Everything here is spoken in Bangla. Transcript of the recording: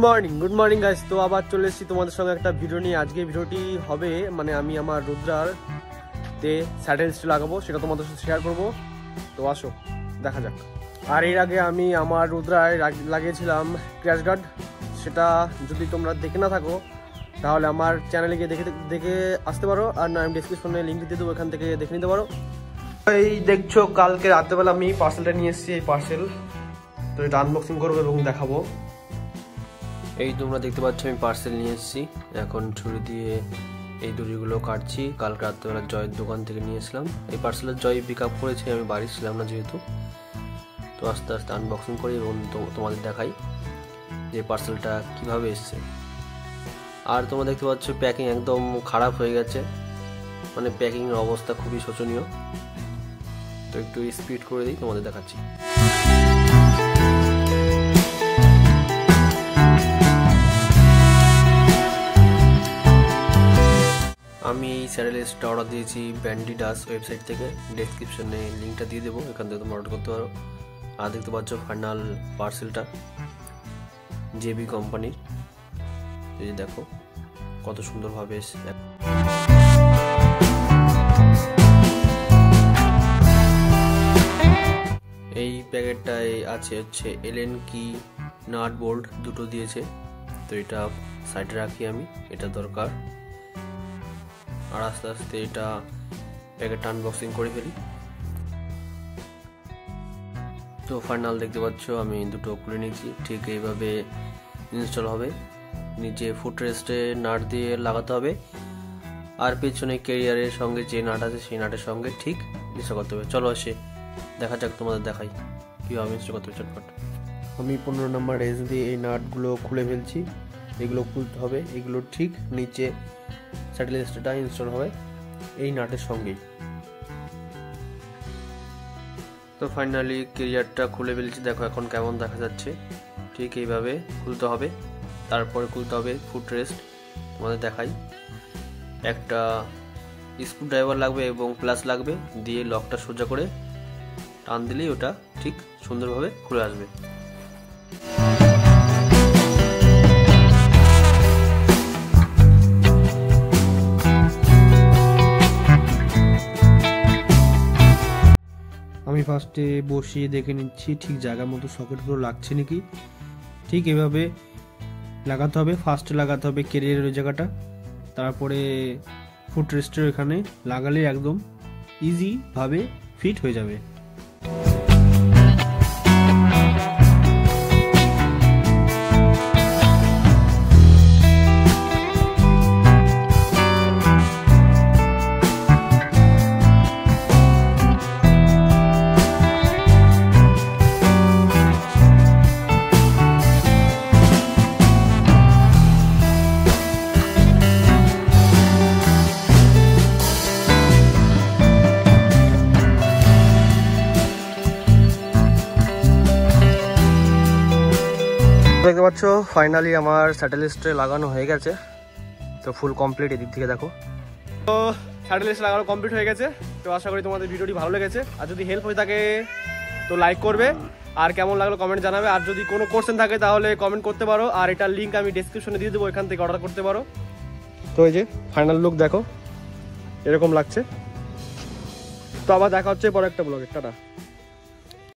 Morning guys. তো আবার চলে এসেছি তোমাদের সঙ্গে একটা ভিডিও নিয়ে। আজকে ভিডিওটি হবে মানে আমি আমার রুদ্রার তে স্যাটেল স্টিল লাগাবো, সেটা তোমাদের সাথে শেয়ার করবো। তো আসো দেখা যাক। আর এর আগে আমি আমার রুদ্রায় লাগিয়েছিলাম ক্র্যাশ গার্ড, সেটা যদি তোমরা দেখে না থাকো তাহলে আমার চ্যানেলে গিয়ে দেখে আসতে পারো, আর না আমি ডিসক্রিপশনে লিঙ্ক দিয়ে দেবো, এখান থেকে দেখে নিতে পারো। এই দেখছো কালকে রাত্রেবেলা আমি পার্সেলটা নিয়ে এসেছি, এই পার্সেল। তো এটা আনবক্সিং করবো এবং দেখাবো। এই তোমরা দেখতে পাচ্ছ আমি পার্সেল নিয়ে এসেছি, এখন ছুরি দিয়ে এই দড়িগুলো কাটছি। কাল রাত্রেবেলা জয়ের দোকান থেকে নিয়ে এসলাম। এই পার্সেলের জয় পিক আপ করেছে, আমি বাড়ি ছিলাম না যেহেতু। তো আস্তে আস্তে আনবক্সিং করি এবং তোমাদের দেখাই যে পার্সেলটা কিভাবে এসছে। আর তোমরা দেখতে পাচ্ছ প্যাকিং একদম খারাপ হয়ে গেছে, মানে প্যাকিংয়ের অবস্থা খুবই শোচনীয়। তো একটু স্পিড করে দিই, তোমাদের দেখাচ্ছি। আমি এই স্যাটেলাইটটা অর্ডার দিয়েছি ব্যান্ডিডাস ওয়েবসাইট থেকে, ডেসক্রিপশনে লিঙ্কটা দিয়ে দেবো, এখান থেকে তোমরা অর্ডার করতে পারো। আর দেখতে পাচ্ছ ফাইনাল পার্সেলটা জেবি কোম্পানির। এই যে দেখো কত সুন্দরভাবে এসে। এই প্যাকেটটায় আছে হচ্ছে এলএন কি নাট বোল্ট দুটো দিয়েছে। তো এটা সাইডে রাখি আমি, এটা দরকার। আর আস্তে আস্তে এটা প্যাকেটটা আনবক্সিং করে ফেলি। তো ফাইনাল দেখতে পাচ্ছ আমি দুটো খুলে নিয়েছি, ঠিক এইভাবে ইনস্টল হবে। নিচে ফুট রেস্টে নাট দিয়ে লাগাতে হবে, আর পেছনে ক্যারিয়ারের সঙ্গে যে নাট আছে সেই নাটের সঙ্গে ঠিক ইনস্টল করতে হবে। চলো আসে দেখা যাক, তোমাদের দেখাই কীভাবে ইনস্টল করতে হবে চটপট। আমি 15 নম্বর রেঞ্জ দিয়ে এই নাটগুলো খুলে ফেলছি। এগুলো খুলতে হবে, এগুলো ঠিক নিচে স্যাটেলাইটটা ইনস্টল হবে এই নাটের সঙ্গেই। তো ফাইনালি ক্যারিয়ারটা খুলে ফেলছি, দেখো এখন কেমন দেখা যাচ্ছে। ঠিক এইভাবে খুলতে হবে, তারপরে খুলতে হবে ফুট রেস্ট। তোমাদের দেখাই, একটা স্ক্রু ড্রাইভার লাগবে এবং প্লাস লাগবে, দিয়ে লকটা সোজা করে টান দিলেই ওটা ঠিক সুন্দরভাবে খুলে আসবে। আমি ফার্স্টে বসিয়ে দেখে নিচ্ছি ঠিক জায়গা মতো সকেটগুলো লাগছে নাকি। ঠিক এভাবে লাগাতে হবে, ফার্স্টে লাগাতে হবে ক্যারিয়ারের ওই জায়গাটা, তারপরে ফুট রেস্টের এখানে লাগালে একদম ইজিভাবে ফিট হয়ে যাবে। দেখতে পাচ্ছ ফাইনালি আমার স্যাটেলাইটে লাগানো হয়ে গেছে। তো ফুল কমপ্লিট, এদিক থেকে দেখো। তো স্যাটেলাইট লাগানো কমপ্লিট হয়ে গেছে। তো আশা করি তোমাদের ভিডিওটি ভালো লেগেছে, আর যদি হেল্প হয়ে থাকে তো লাইক করবে, আর কেমন লাগলো কমেন্ট জানাবে। আর যদি কোনো কোশ্চেন থাকে তাহলে কমেন্ট করতে পারো, আর এটার লিঙ্ক আমি ডেসক্রিপশনে দিয়ে দেবো, এখান থেকে অর্ডার করতে পারো। তো এই যে ফাইনাল লুক দেখো, এরকম লাগছে। তো আবার দেখা হচ্ছে পরে একটা ব্লগে। টাটা।